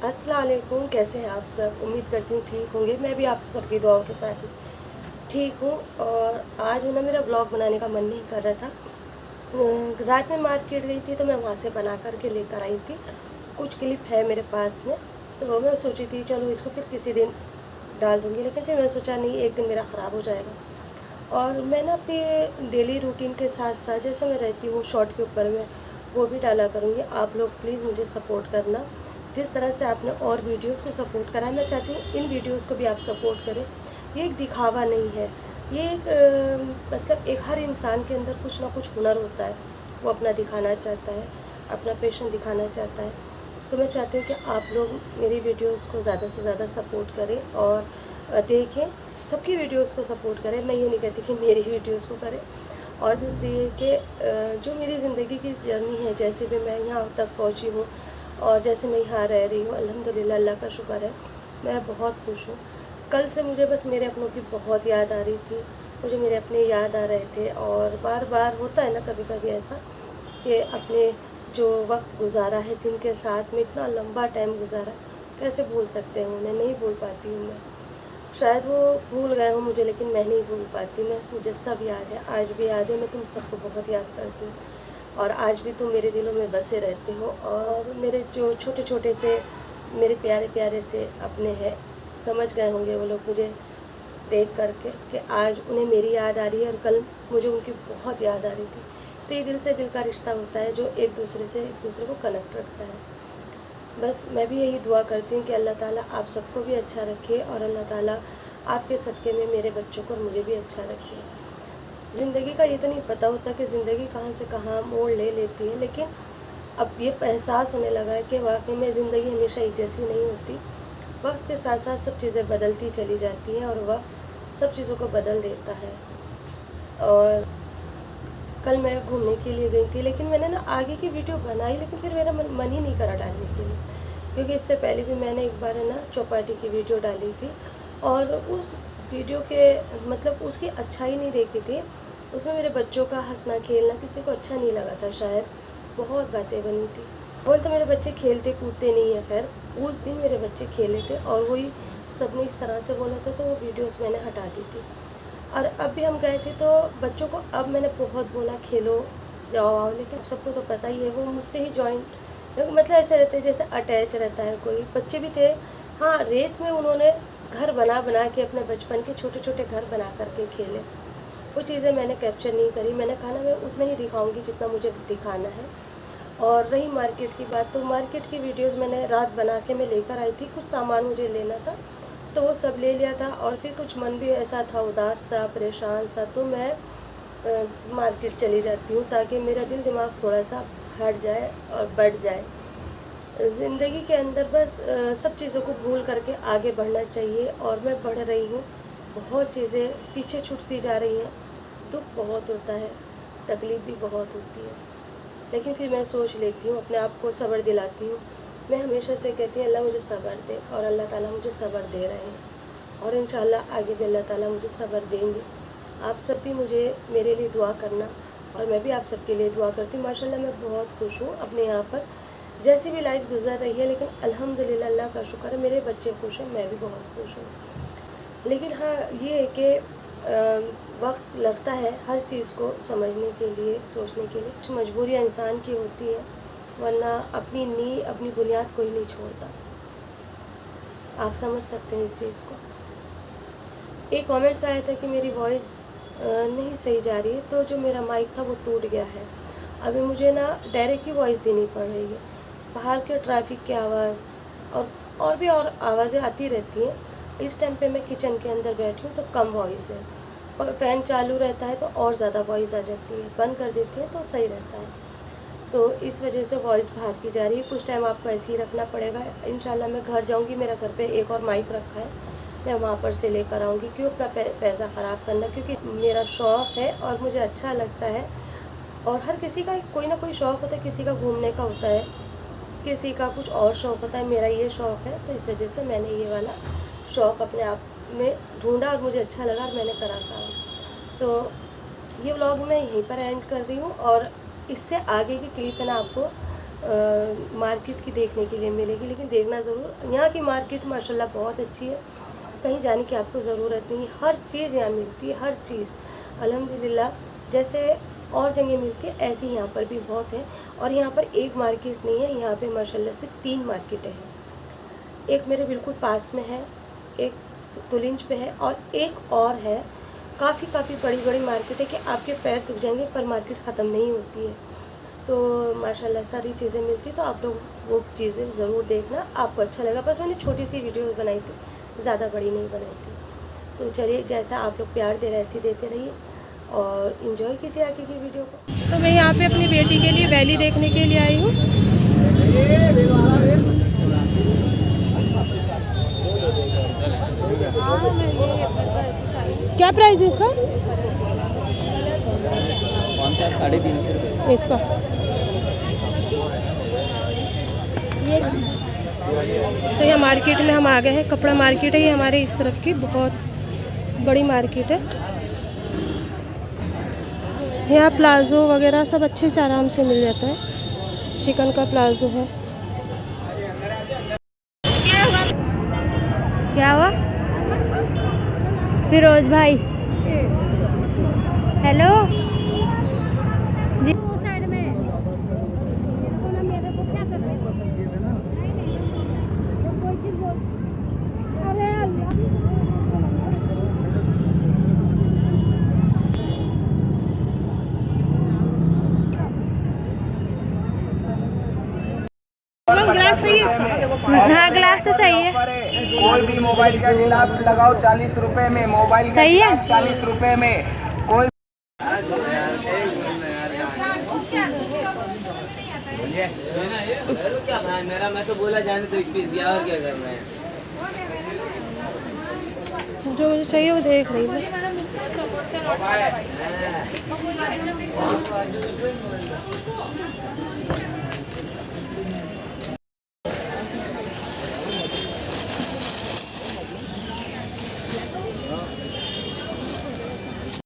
अस्सलाम वालेकुम, कैसे हैं आप सब। उम्मीद करती हूँ ठीक होंगे। मैं भी आप सबकी दुआओं के साथ ठीक हूँ। और आज ना मेरा ब्लॉग बनाने का मन नहीं कर रहा था। रात में मार्केट गई थी तो मैं वहाँ से बना कर के लेकर आई थी। कुछ क्लिप है मेरे पास में, तो मैं सोची थी चलो इसको फिर किसी दिन डाल दूँगी, लेकिन फिर मैंने सोचा नहीं, एक दिन मेरा ख़राब हो जाएगा। और मैं ना अपने डेली रूटीन के साथ साथ जैसे मैं रहती हूँ शॉर्ट के ऊपर मैं वो भी डाला करूँगी। आप लोग प्लीज़ मुझे सपोर्ट करना, जिस तरह से आपने और वीडियोस को सपोर्ट करा है मैं चाहती हूँ इन वीडियोस को भी आप सपोर्ट करें। ये एक दिखावा नहीं है, ये एक मतलब एक हर इंसान के अंदर कुछ ना कुछ हुनर होता है, वो अपना दिखाना चाहता है, अपना पैशन दिखाना चाहता है। तो मैं चाहती हूँ कि आप लोग मेरी वीडियोस को ज़्यादा से ज़्यादा सपोर्ट करें और देखें, सबकी वीडियोस को सपोर्ट करें। मैं ये नहीं कहती कि मेरी वीडियोस को करें। और दूसरी ये कि जो मेरी ज़िंदगी की जर्नी है, जैसे भी मैं यहाँ तक पहुँची हूँ और जैसे मैं यहाँ रह रही हूँ, अल्हम्दुलिल्लाह, अल्लाह का शुक्र है, मैं बहुत खुश हूँ। कल से मुझे बस मेरे अपनों की बहुत याद आ रही थी, मुझे मेरे अपने याद आ रहे थे। और बार बार होता है ना कभी कभी ऐसा कि अपने जो वक्त गुजारा है, जिनके साथ में इतना लंबा टाइम गुजारा, कैसे भूल सकते हैं उन्हें। नहीं भूल पाती हूँ मैं। शायद वो भूल गए हो मुझे, लेकिन मैं नहीं भूल पाती। मुझे सब याद है, आज भी याद है। मैं तुम सबको बहुत याद करती हूँ और आज भी तुम मेरे दिलों में बसे रहते हो। और मेरे जो छोटे छोटे से मेरे प्यारे प्यारे से अपने हैं, समझ गए होंगे वो लोग मुझे देख करके कि आज उन्हें मेरी याद आ रही है और कल मुझे उनकी बहुत याद आ रही थी। तो ये दिल से दिल का रिश्ता होता है जो एक दूसरे को कनेक्ट रखता है। बस मैं भी यही दुआ करती हूँ कि अल्लाह ताला आप सबको भी अच्छा रखे और अल्लाह ताला आपके सदक़े में मेरे बच्चों को और मुझे भी अच्छा रखे। ज़िंदगी का ये तो नहीं पता होता कि ज़िंदगी कहाँ से कहाँ मोड़ ले लेती है, लेकिन अब ये एहसास होने लगा है कि वाकई में ज़िंदगी हमेशा एक जैसी नहीं होती। वक्त के साथ साथ सब चीज़ें बदलती चली जाती हैं और वक्त सब चीज़ों को बदल देता है। और कल मैं घूमने के लिए गई थी, लेकिन मैंने ना आगे की वीडियो बनाई, लेकिन फिर मेरा मन ही नहीं करा डालने के लिए, क्योंकि इससे पहले भी मैंने एक बार है ना चौपाटी की वीडियो डाली थी और उस वीडियो के मतलब उसकी अच्छाई नहीं देखी थी। उसमें मेरे बच्चों का हंसना खेलना किसी को अच्छा नहीं लगा था, शायद बहुत बातें बनी थी। और तो मेरे बच्चे खेलते कूदते नहीं है, खैर उस दिन मेरे बच्चे खेले थे और वही सबने इस तरह से बोला था, तो वो वीडियोस मैंने हटा दी थी। और अब भी हम गए थे तो बच्चों को अब मैंने बहुत बोला खेलो जाओ आओ, लेकिन सबको तो पता ही है वो मुझसे ही जॉइंट मतलब ऐसे रहते हैं जैसे अटैच रहता है कोई। बच्चे भी थे, हाँ, रेत में उन्होंने घर बना बना के अपने बचपन के छोटे छोटे घर बना करके खेले। वो चीज़ें मैंने कैप्चर नहीं करी। मैंने कहा ना मैं उतना ही दिखाऊंगी जितना मुझे दिखाना है। और रही मार्केट की बात, तो मार्केट की वीडियोस मैंने रात बना के मैं लेकर आई थी। कुछ सामान मुझे लेना था तो वो सब ले लिया था और फिर कुछ मन भी ऐसा था, उदास था, परेशान सा, तो मैं मार्केट चली जाती हूँ ताकि मेरा दिल दिमाग थोड़ा सा हट जाए और बढ़ जाए। ज़िंदगी के अंदर बस सब चीज़ों को भूल करके आगे बढ़ना चाहिए और मैं बढ़ रही हूँ। बहुत चीज़ें पीछे छूटती जा रही हैं, दुख बहुत होता है, तकलीफ़ भी बहुत होती है, लेकिन फिर मैं सोच लेती हूँ, अपने आप को सब्र दिलाती हूँ। मैं हमेशा से कहती हूँ अल्लाह मुझे सब्र दे, और अल्लाह ताला मुझे सब्र दे रहे हैं और इंशाल्लाह आगे भी अल्लाह ताला मुझे सब्र देंगे। आप सब भी मुझे मेरे लिए दुआ करना और मैं भी आप सबके लिए दुआ करती हूँ। माशाल्लाह मैं बहुत खुश हूँ अपने यहाँ पर, जैसी भी लाइफ गुजर रही है, लेकिन अल्हम्दुलिल्लाह अल्लाह का शुक्र है मेरे बच्चे खुश हैं, मैं भी बहुत खुश हूँ। लेकिन हाँ, ये है कि वक्त लगता है हर चीज़ को समझने के लिए, सोचने के लिए। कुछ मजबूरियाँ इंसान की होती है, वरना अपनी नींव अपनी बुनियाद कोई नहीं छोड़ता। आप समझ सकते हैं इस चीज़ को। एक कमेंट्स आया था कि मेरी वॉइस नहीं सही जा रही है, तो जो मेरा माइक था वो टूट गया है। अभी मुझे ना डायरेक्ट ही वॉइस देनी पड़ रही है। बाहर के ट्रैफिक की आवाज़ और भी और आवाज़ें आती रहती हैं। इस टाइम पे मैं किचन के अंदर बैठी हूँ तो कम वॉइस है, और फ़ैन चालू रहता है तो और ज़्यादा वॉइस आ जाती है, बंद कर देती है तो सही रहता है। तो इस वजह से वॉइस बाहर की जा रही है। कुछ टाइम आपको ऐसे ही रखना पड़ेगा। इंशाल्लाह मैं घर जाऊँगी, मेरा घर पे एक और माइक रखा है, मैं वहाँ पर से लेकर आऊँगी। क्यों अपना पैसा ख़राब करना, क्योंकि मेरा शौक़ है और मुझे अच्छा लगता है। और हर किसी का कोई ना कोई शौक़ होता है, किसी का घूमने का होता है, किसी का कुछ और शौक़ होता है। मेरा ये शौक़ है, तो इस वजह से मैंने ये वाला शौक़ अपने आप में ढूंढा और मुझे अच्छा लगा और मैंने करा काम। तो ये व्लॉग मैं यहीं पर एंड कर रही हूँ और इससे आगे की क्लिप है ना आपको मार्केट की देखने के लिए मिलेगी, लेकिन देखना ज़रूर। यहाँ की मार्केट माशाल्लाह बहुत अच्छी है, कहीं जाने की आपको ज़रूरत नहीं है, हर चीज़ यहाँ मिलती है, हर चीज़ अल्हम्दुलिल्लाह। जैसे और जगह मिलती है ऐसे यहाँ पर भी बहुत है। और यहाँ पर एक मार्केट नहीं है, यहाँ पे माशाल्लाह से 3 मार्केटें हैं। एक मेरे बिल्कुल पास में है, एक तुलिंज पे है और एक और है। काफ़ी बड़ी बड़ी मार्केट है कि आपके पैर दुख जाएंगे, पर मार्केट ख़त्म नहीं होती है। तो माशाल्लाह सारी चीज़ें मिलती, तो आप लोग वो चीज़ें ज़रूर देखना, आपको अच्छा लगा। बस मैंने छोटी सी वीडियो बनाई थी, ज़्यादा बड़ी नहीं बनाई थी। तो चलिए, जैसा आप लोग प्यार दे रहे ऐसे देते रहिए और इन्जॉय कीजिए आगे की वीडियो को। तो मैं यहाँ पे अपनी बेटी के लिए वैली देखने के लिए आई हूँ। क्या प्राइस है इसका? कौन सा? 350 रुपये इसका। तो यहाँ मार्केट में हम आ गए हैं, कपड़ा मार्केट है ये हमारे इस तरफ की, बहुत बड़ी मार्केट है। यहाँ प्लाज़ो वगैरह सब अच्छे से आराम से मिल जाता है। चिकन का प्लाज़ो है। क्या हुआ फिरोज भाई? हेलो जी। साइड में मेरे को क्या कर रहे हैं? कोई चीज बोल। अरे ग्लास सही है? हाँ ग्लास तो सही है। कोई भी मोबाइल का गिलास लगाओ 40 रुपए में, मोबाइल का सही है? गिलास 40 रुपए में। कोई क्या भाई मेरा, मैं तो बोला जाने तो 1 पीस दिया, और क्या करना है। जो मुझे चाहिए वो देख रही हूँ।